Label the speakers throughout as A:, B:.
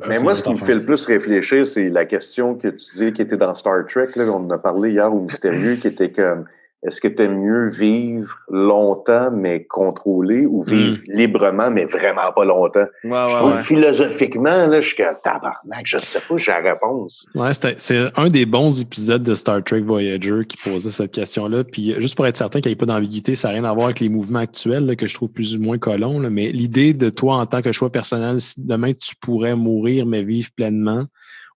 A: Mais moi, ce qui me fait le plus réfléchir, c'est la question que tu disais qui était dans Star Trek. Là, on en a parlé hier au Mystérieux, qui était comme est-ce que tu aimes mieux vivre longtemps, mais contrôlé, ou vivre librement, mais vraiment pas longtemps? Je trouve philosophiquement, là, je suis comme tabarnak, je sais pas, j'ai la réponse.
B: Ouais, c'est un des bons épisodes de Star Trek Voyager qui posait cette question-là. Puis juste pour être certain qu'il n'y ait pas d'ambiguïté, ça n'a rien à voir avec les mouvements actuels là, que je trouve plus ou moins colons. Là, mais l'idée de toi en tant que choix personnel, si demain tu pourrais mourir mais vivre pleinement,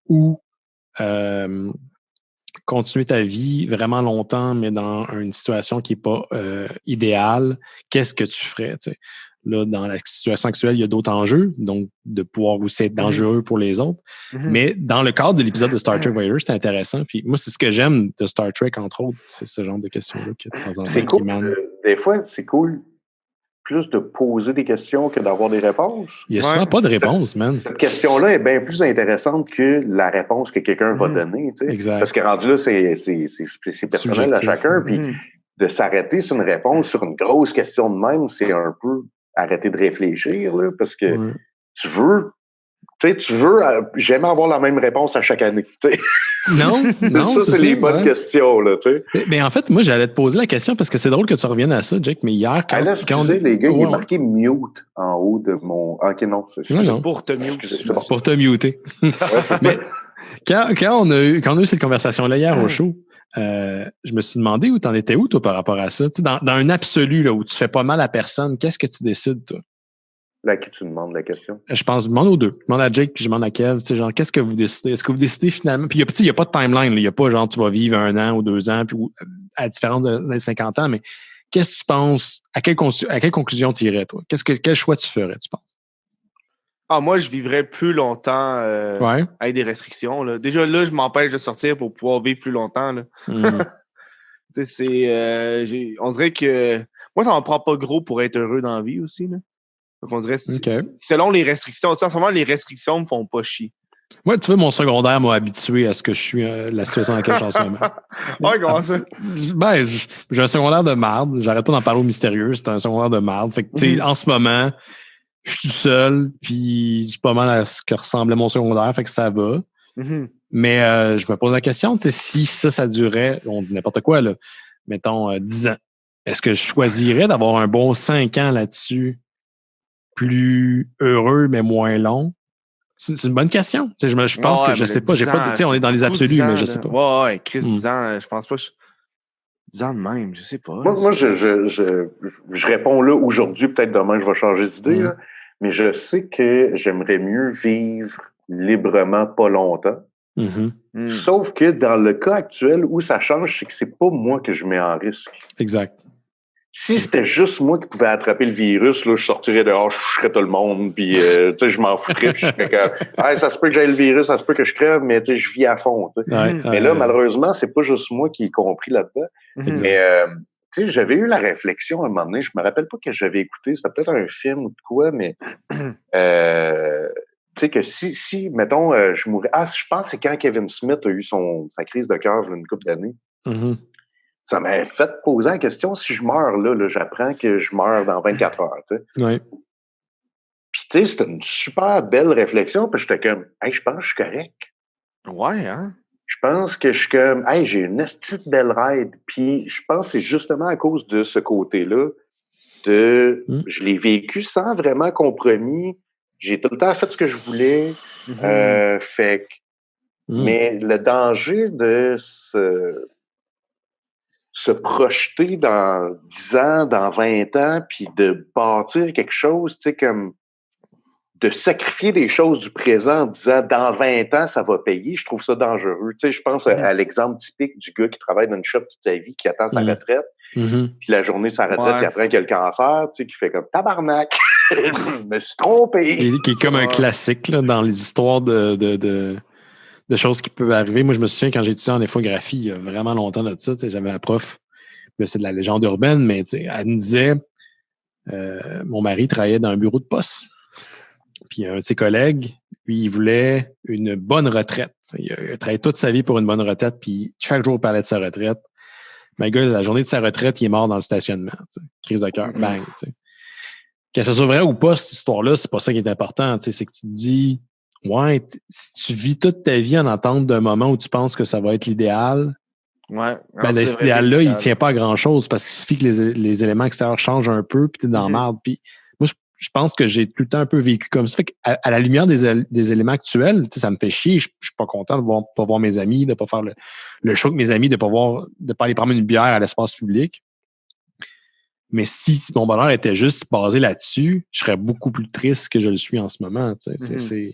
B: ou continuer ta vie vraiment longtemps, mais dans une situation qui n'est pas idéale, qu'est-ce que tu ferais? T'sais? Là, dans la situation actuelle, il y a d'autres enjeux, donc de pouvoir aussi être dangereux pour les autres. Mais dans le cadre de l'épisode de Star Trek Voyager, c'était intéressant. Puis moi, c'est ce que j'aime de Star Trek, entre autres, c'est ce genre de questions-là que de temps en temps
A: c'est cool. Des fois, c'est cool plus de poser des questions que d'avoir des réponses.
B: Il n'y a souvent pas de réponse, man.
A: Cette question-là est bien plus intéressante que la réponse que quelqu'un va donner. Tu sais.
B: Exact.
A: Parce que rendu là, c'est personnel à chacun. Puis de s'arrêter sur une réponse, sur une grosse question de même, c'est un peu arrêter de réfléchir. Là, parce que tu veux, jamais avoir la même réponse à chaque année. T'sais.
B: Non,
A: c'est les bonnes questions. Là,
B: mais en fait, moi, j'allais te poser la question parce que c'est drôle que tu reviennes à ça, Jake, mais hier, quand
A: les gars, il est marqué mute en haut de mon... OK, non, c'est
C: pour te mute.
B: C'est pour te muter. Mais quand on a eu cette conversation-là hier au show, je me suis demandé où t'en étais toi par rapport à ça. Dans un absolu là, où tu fais pas mal à personne, qu'est-ce que tu décides, toi?
A: Là, qui tu demandes la question?
B: Je pense, je demande aux deux. Je demande à Jake puis je demande à Kev, genre, qu'est-ce que vous décidez? Est-ce que vous décidez finalement? Puis, il n'y a pas de timeline. Il n'y a pas genre, tu vas vivre 1 an ou 2 ans, puis à différence des 50 ans, mais qu'est-ce que tu penses? À quelle conclusion tu irais, toi? Quel choix tu ferais, tu penses?
C: Moi, je vivrais plus longtemps avec des restrictions. Là. Déjà, là, je m'empêche de sortir pour pouvoir vivre plus longtemps. Là. On dirait que... Moi, ça m'en prend pas gros pour être heureux dans la vie aussi, là. Donc, on dirait, selon les restrictions, en ce moment, les restrictions me font pas chier.
B: Moi, tu vois, mon secondaire m'a habitué à ce que je suis, la situation dans laquelle je suis en ce moment.
C: Comment ça?
B: Ben, j'ai un secondaire de marde. J'arrête pas d'en parler au mystérieux. C'est un secondaire de marde. Fait que, tu sais, en ce moment, je suis tout seul, puis c'est pas mal à ce que ressemblait mon secondaire. Fait que ça va. Mais je me pose la question, tu sais, si ça durait, on dit n'importe quoi, là, mettons 10 ans, est-ce que je choisirais d'avoir un bon 5 ans là-dessus? Plus heureux, mais moins long? C'est une bonne question. Je pense que je sais pas. On est dans les absolus, mais je sais pas.
C: Ouais, Chris, 10 ans, je pense pas. 10 ans de même, je sais pas.
A: Moi je réponds là aujourd'hui, peut-être demain, je vais changer d'idée, là, mais je sais que j'aimerais mieux vivre librement pas longtemps. Sauf que dans le cas actuel, où ça change, c'est que c'est pas moi que je mets en risque.
B: Exact.
A: Si c'était juste moi qui pouvais attraper le virus, là, je sortirais dehors, je toucherais tout le monde, puis je m'en foutrais, puis je serais comme, ça se peut que j'aie le virus, ça se peut que je crève, mais je vis à fond. Mais là, malheureusement, c'est pas juste moi qui ai compris là-dedans. Mais j'avais eu la réflexion à un moment donné, je me rappelle pas que j'avais écouté, c'était peut-être un film ou de quoi, mais tu sais que si mettons, je mourrais... je pense que c'est quand Kevin Smith a eu sa crise de cœur il y a une couple d'années. Ça m'a fait poser la question, si je meurs là, j'apprends que je meurs dans 24 heures.
B: Ouais.
A: Puis tu sais, c'était une super belle réflexion, puis j'étais comme, je pense que je suis correct.
C: Ouais, hein?
A: Je pense que je suis comme, j'ai une petite belle ride. Puis je pense que c'est justement à cause de ce côté-là je l'ai vécu sans vraiment compromis. J'ai tout le temps fait ce que je voulais. Mais le danger de se projeter dans 10 ans, dans 20 ans, puis de bâtir quelque chose, tu sais, comme de sacrifier des choses du présent en disant dans 20 ans, ça va payer, je trouve ça dangereux. Tu sais, je pense à l'exemple typique du gars qui travaille dans une shop toute sa vie, qui attend sa retraite, puis la journée de sa retraite, puis après qu'il a le cancer, tu sais, qui fait comme tabarnak, je me suis trompé.
B: Qui est comme un classique là, dans les histoires de choses qui peuvent arriver. Moi, je me souviens quand j'ai étudié en infographie, il y a vraiment longtemps de ça, j'avais un prof, c'est de la légende urbaine, mais elle me disait, mon mari travaillait dans un bureau de poste. Puis un de ses collègues, lui, il voulait une bonne retraite. Il a travaillé toute sa vie pour une bonne retraite, puis chaque jour, il parlait de sa retraite. Mais le gars, la journée de sa retraite, il est mort dans le stationnement. Crise de cœur, bang. Que ce soit vrai ou pas, cette histoire-là, c'est pas ça qui est important. C'est que tu te dis, Ouais, si tu vis toute ta vie en attente d'un moment où tu penses que ça va être l'idéal,
C: ouais.
B: Cet idéal-là, il ne tient pas à grand-chose parce qu'il suffit que les éléments extérieurs changent un peu, puis tu es dans la merde. Puis moi, je pense que j'ai tout le temps un peu vécu comme ça. Fait qu'à la lumière des éléments actuels, ça me fait chier. Je suis pas content de pas voir mes amis, de pas faire le show avec mes amis, de pas aller prendre une bière à l'espace public. Mais si mon bonheur était juste basé là-dessus, je serais beaucoup plus triste que je le suis en ce moment. C'est